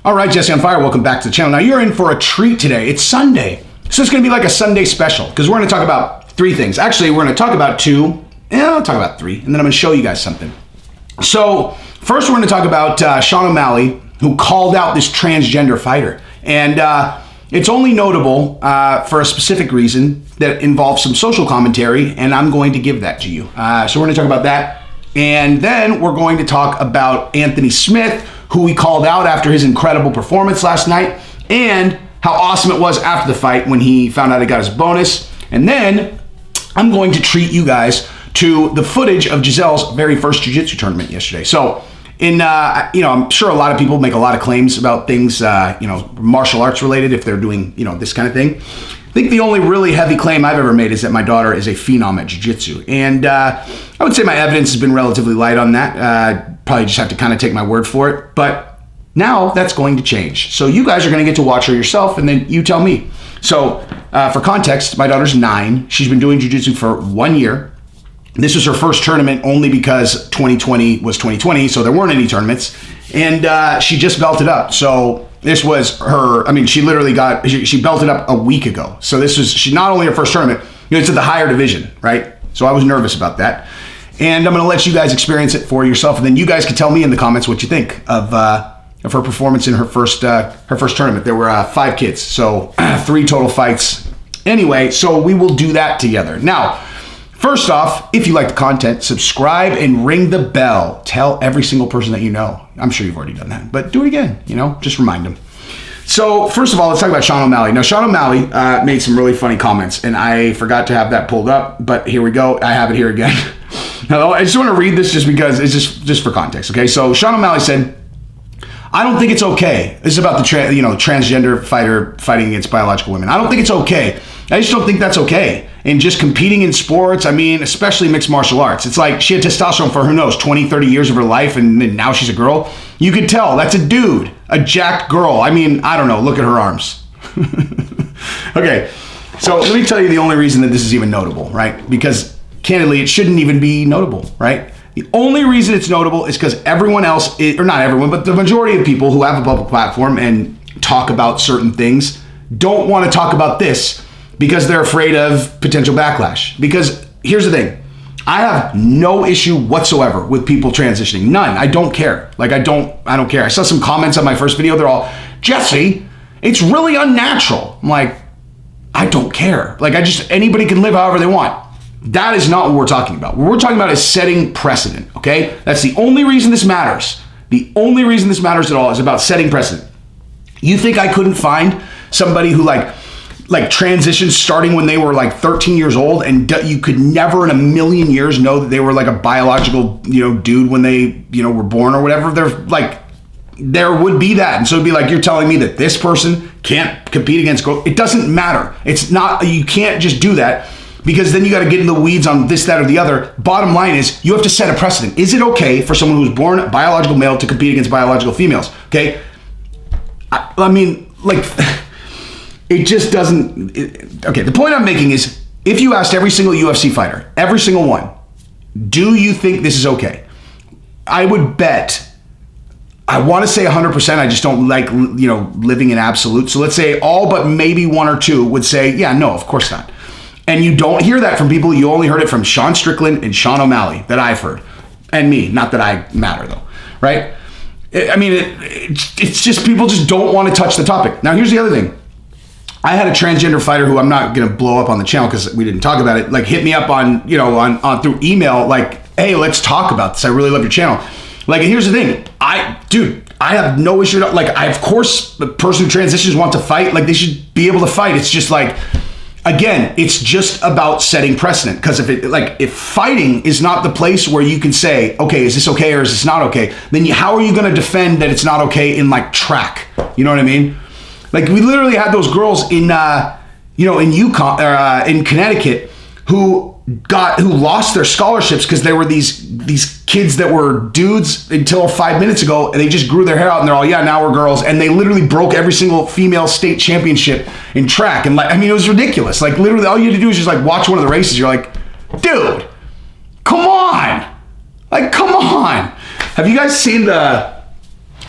All right, Jesse on Fire, welcome back to the channel. Now you're in for a treat today. It's Sunday. So it's gonna be like a Sunday special because we're gonna talk about three things. Actually, we're gonna talk about two, I'll talk about three, and then I'm gonna show you guys something. So first we're gonna talk about Sean O'Malley, who called out this transgender fighter. And it's only notable for a specific reason that involves some social commentary, and I'm going to give that to you. So we're gonna talk about that. And then we're going to talk about Anthony Smith, who he called out after his incredible performance last night, and how awesome it was after the fight when he found out he got his bonus. And then I'm going to treat you guys to the footage of Giselle's very first jiu-jitsu tournament yesterday. So I'm sure a lot of people make a lot of claims about things, martial arts related if they're doing, this kind of thing. I think the only really heavy claim I've ever made is that my daughter is a phenom at jiu-jitsu. And I would say my evidence has been relatively light on that. Probably just have to kind of take my word for it. But now that's going to change. So you guys are going to get to watch her yourself, and then you tell me. So for context, my daughter's 9. She's been doing jiu-jitsu for 1 year. This was her first tournament only because 2020 was 2020, so there weren't any tournaments. And she just belted up. So this was her, she literally she belted up a week ago. So she's not only her first tournament, it's at the higher division, right? So I was nervous about that. And I'm gonna let you guys experience it for yourself, and then you guys can tell me in the comments what you think of her performance in her first tournament. There were 5 kids, so 3 total fights. Anyway, so we will do that together. Now, first off, if you like the content, subscribe and ring the bell. Tell every single person that you know. I'm sure you've already done that, but do it again, just remind them. So first of all, let's talk about Sean O'Malley. Now, Sean O'Malley made some really funny comments, and I forgot to have that pulled up, but here we go. I have it here again. Now, I just want to read this just because it's just for context, okay? So Sean O'Malley said, I don't think it's okay. This is about the transgender fighter fighting against biological women. I don't think it's okay. I just don't think that's okay. And just competing in sports, especially mixed martial arts. It's like she had testosterone for, who knows, 20, 30 years of her life, and then now she's a girl. You could tell that's a dude, a jacked girl. I don't know, look at her arms. Okay, so let me tell you the only reason that this is even notable, right? Because candidly, it shouldn't even be notable, right? The only reason it's notable is because everyone else, or not everyone, but the majority of people who have a public platform and talk about certain things don't want to talk about this because they're afraid of potential backlash. Because here's the thing, I have no issue whatsoever with people transitioning. None. I don't care. I don't care. I saw some comments on my first video. They're all, Jesse, it's really unnatural. I'm like, I don't care. Anybody can live however they want. That is not what we're talking about. What we're talking about is setting precedent, okay? That's the only reason this matters. The only reason this matters at all is about setting precedent. You think I couldn't find somebody who transitioned starting when they were 13 years old, and you could never in a million years know that they were a biological, dude when they, were born or whatever? There would be that. And so it'd be you're telling me that this person can't compete against girls. It doesn't matter. It's not, you can't just do that, because then you got to get in the weeds on this, that, or the other. Bottom line is you have to set a precedent. Is it okay for someone who's born a biological male to compete against biological females? Okay. It just doesn't. Okay. The point I'm making is, if you asked every single UFC fighter, every single one, do you think this is okay? I would bet, I want to say 100%. I just don't like, living in absolute. So let's say all but maybe 1 or 2 would say, yeah, no, of course not. And you don't hear that from people. You only heard it from Sean Strickland and Sean O'Malley that I've heard. And me. Not that I matter, though. Right? It's just people just don't want to touch the topic. Now, here's the other thing. I had a transgender fighter who I'm not going to blow up on the channel because we didn't talk about it. Hit me up on through email. Hey, let's talk about this. I really love your channel. Here's the thing. I have no issue. Of course, the person who transitions want to fight. They should be able to fight. It's just again, it's just about setting precedent. Because if fighting is not the place where you can say, okay, is this okay or is this not okay? Then how are you going to defend that it's not okay in track? You know what I mean? We literally had those girls in Yukon, in Connecticut, who lost their scholarships because there were these kids that were dudes until 5 minutes ago, and they just grew their hair out and they're all, yeah, now we're girls. And they literally broke every single female state championship in track. And it was ridiculous. Literally all you had to do is just watch one of the races. You're like, dude, come on. Come on. Have you guys seen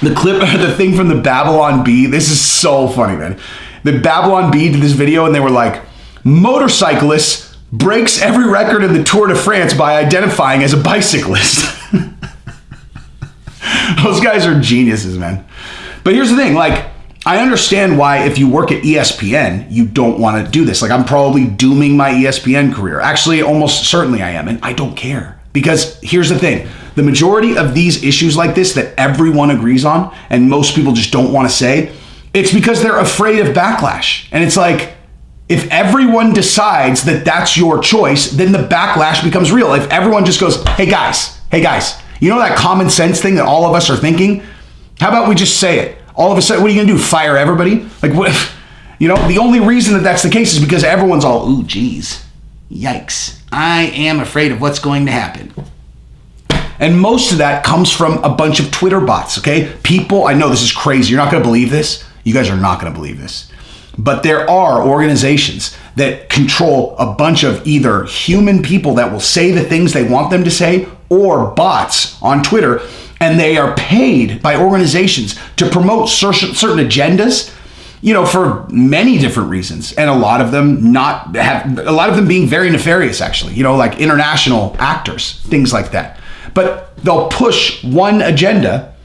The clip, the thing from the Babylon Bee, this is so funny, man. The Babylon Bee did this video and they were like, motorcyclist breaks every record in the Tour de France by identifying as a bicyclist. Those guys are geniuses, man. But here's the thing, like, I understand why if you work at ESPN, you don't want to do this. Like, I'm probably dooming my ESPN career. Actually, almost certainly I am, and I don't care. Because here's the thing, the majority of these issues like this that everyone agrees on, and most people just don't want to say, it's because they're afraid of backlash. And it's like, if everyone decides that that's your choice, then the backlash becomes real. If everyone just goes, hey guys, you know that common sense thing that all of us are thinking? How about we just say it? All of a sudden, what are you gonna do? Fire everybody? Like, what? You know, the only reason that that's the case is because everyone's all, ooh, geez, yikes. I am afraid of what's going to happen. And most of that comes from a bunch of Twitter bots, okay? People, I know this is crazy. You're not gonna believe this. You guys are not gonna believe this. But there are organizations that control a bunch of either human people that will say the things they want them to say or bots on Twitter, and they are paid by organizations to promote certain agendas, you know, for many different reasons. And a lot of them being very nefarious, actually, you know, like international actors, things like that. But they'll push one agenda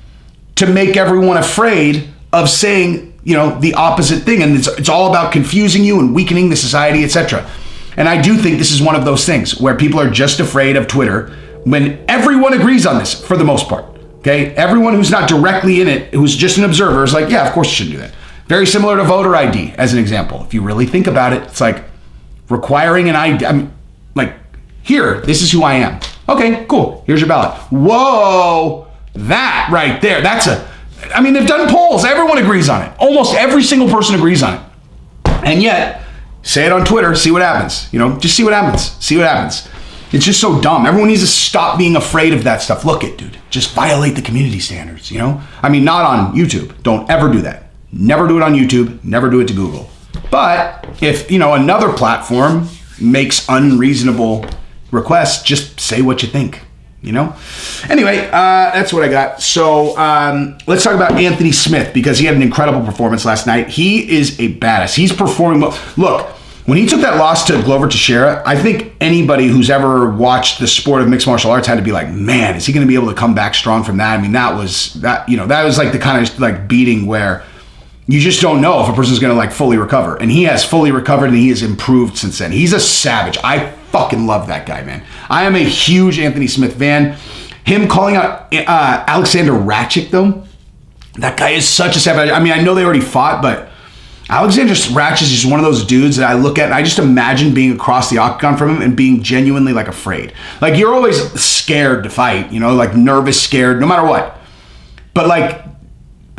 to make everyone afraid of saying, you know, the opposite thing. And it's all about confusing you and weakening the society, etc. And I do think this is one of those things where people are just afraid of Twitter when everyone agrees on this for the most part. Okay, everyone who's not directly in it, who's just an observer, is like, yeah, of course you shouldn't do that. Very similar to voter ID, as an example. If you really think about it, it's like requiring an ID. I'm like, here, this is who I am. Okay, cool. Here's your ballot. Whoa, that right there. I mean, they've done polls. Everyone agrees on it. Almost every single person agrees on it. And yet, say it on Twitter, see what happens. You know, just see what happens. See what happens. It's just so dumb. Everyone needs to stop being afraid of that stuff. Look it, dude. Just violate the community standards, you know? I mean, not on YouTube. Don't ever do that. Never do it on YouTube. Never do it to Google. But if, you know, another platform makes unreasonable requests, just say what you think, you know? Anyway, that's what I got. So let's talk about Anthony Smith, because he had an incredible performance last night. He is a badass. He's performing well. Look, when he took that loss to Glover Teixeira, I think anybody who's ever watched the sport of mixed martial arts had to be like, man, is he going to be able to come back strong from that? I mean, that was like the kind of like beating where you just don't know if a person's going to like fully recover. And he has fully recovered and he has improved since then. He's a savage. I fucking love that guy, man. I am a huge Anthony Smith fan. Him calling out Alexander Ratchik, though, that guy is such a savage. I mean, I know they already fought, but Alexander Ratchik is just one of those dudes that I look at and I just imagine being across the octagon from him and being genuinely like afraid. Like, you're always scared to fight, you know, like nervous, scared, no matter what. But like,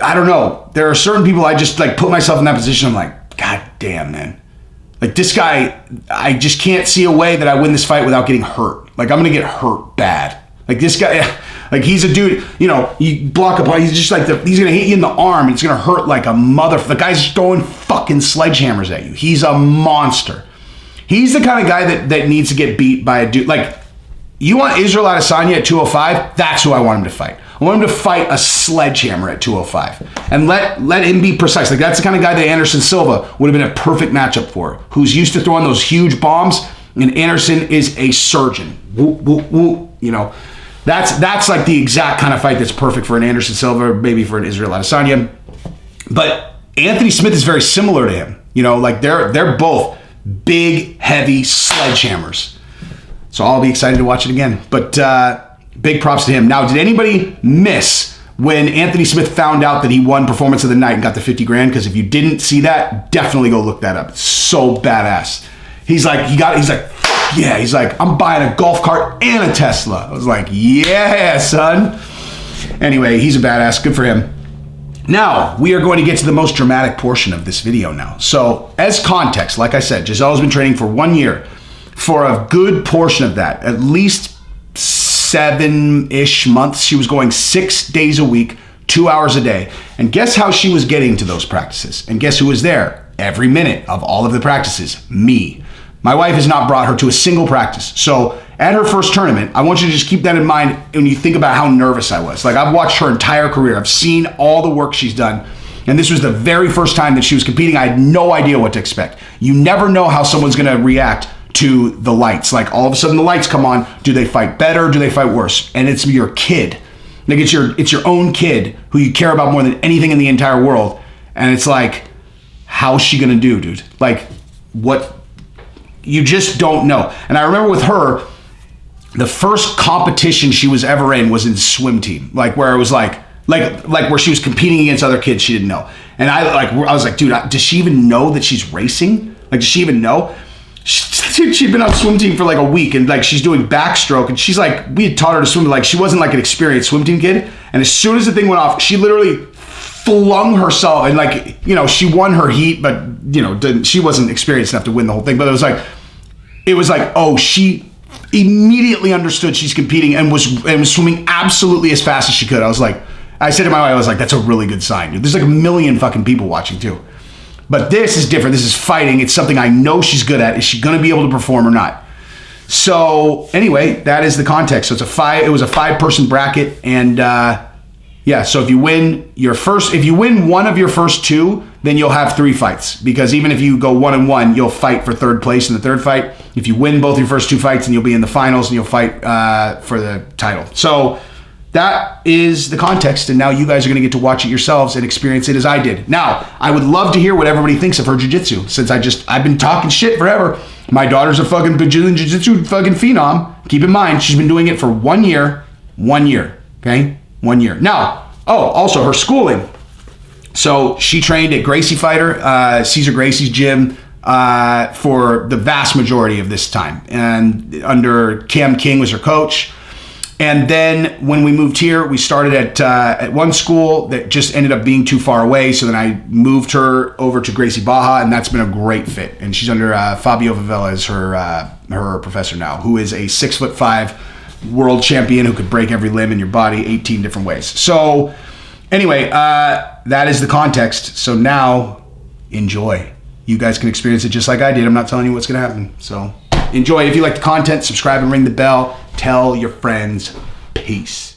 I don't know. There are certain people I just like put myself in that position. I'm like, God damn, man. Like, this guy, I just can't see a way that I win this fight without getting hurt. Like, I'm going to get hurt bad. Like, this guy, like, he's a dude, you know, you block up, he's just like, he's going to hit you in the arm, and it's going to hurt like a mother. The guy's throwing fucking sledgehammers at you. He's a monster. He's the kind of guy that needs to get beat by a dude. Like, you want Israel Adesanya at 205? That's who I want him to fight. I want him to fight a sledgehammer at 205. And let him be precise. Like, that's the kind of guy that Anderson Silva would have been a perfect matchup for, who's used to throwing those huge bombs, and Anderson is a surgeon. Woo, woo, woo, you know. That's like the exact kind of fight that's perfect for an Anderson Silva, maybe for an Israel Adesanya. But Anthony Smith is very similar to him. You know, like they're both big, heavy sledgehammers. So I'll be excited to watch it again. But big props to him. Now, did anybody miss when Anthony Smith found out that he won Performance of the Night and got the 50 grand? Because if you didn't see that, definitely go look that up. It's so badass. He's like, yeah, he's like, I'm buying a golf cart and a Tesla. I was like, yeah, son. Anyway, he's a badass. Good for him. Now, we are going to get to the most dramatic portion of this video now. So, as context, like I said, Giselle's been training for 1 year. For a good portion of that, at least 7-ish months, she was going 6 days a week, 2 hours a day. And guess how she was getting to those practices? And guess who was there every minute of all of the practices? Me. My wife has not brought her to a single practice. So at her first tournament, I want you to just keep that in mind when you think about how nervous I was. Like, I've watched her entire career. I've seen all the work she's done. And this was the very first time that she was competing. I had no idea what to expect. You never know how someone's going to react to the lights. Like, all of a sudden the lights come on. Do they fight better? Do they fight worse? And it's your kid. Like, it's your own kid who you care about more than anything in the entire world. And it's like, how's she going to do, dude? Like, what? You just don't know. And I remember with her, the first competition she was ever in was in swim team. Like, where it was like where she was competing against other kids she didn't know. And I was like, dude, does she even know that she's racing? Like, does she even know? She'd been on swim team for like a week, and like, she's doing backstroke, and she's like, we had taught her to swim, but like, she wasn't like an experienced swim team kid. And as soon as the thing went off, she literally flung herself, and like, you know, she won her heat, but you know, she wasn't experienced enough to win the whole thing. But it was like, oh, she immediately understood she's competing and was swimming absolutely as fast as she could. I said to my wife, I was like, that's a really good sign, dude. There's like a million fucking people watching too. But this is different. This is fighting. It's something I know she's good at. Is she going to be able to perform or not? So anyway, that is the context. So it was a 5-person bracket, and yeah. So if you win one of your first 2, then you'll have 3 fights. Because even if you go 1-1, you'll fight for 3rd place in the 3rd fight. If you win both your first 2 fights, then you'll be in the finals and you'll fight for the title. So that is the context, and now you guys are going to get to watch it yourselves and experience it as I did. Now, I would love to hear what everybody thinks of her jiu-jitsu, since I've been talking shit forever. My daughter's a fucking Brazilian jiu-jitsu fucking phenom. Keep in mind, she's been doing it for 1 year, okay? 1 year. Now, also her schooling. So she trained at Gracie Fighter, Cesar Gracie's gym, for the vast majority of this time. And under Cam King was her coach. And then when we moved here, we started at one school that just ended up being too far away. So then I moved her over to Gracie Baja, and that's been a great fit. And she's under Fabio Favela as her professor now, who is a 6'5" world champion who could break every limb in your body 18 different ways. So anyway, that is the context. So now enjoy. You guys can experience it just like I did. I'm not telling you what's going to happen. So enjoy. If you like the content, subscribe and ring the bell. Tell your friends. Peace.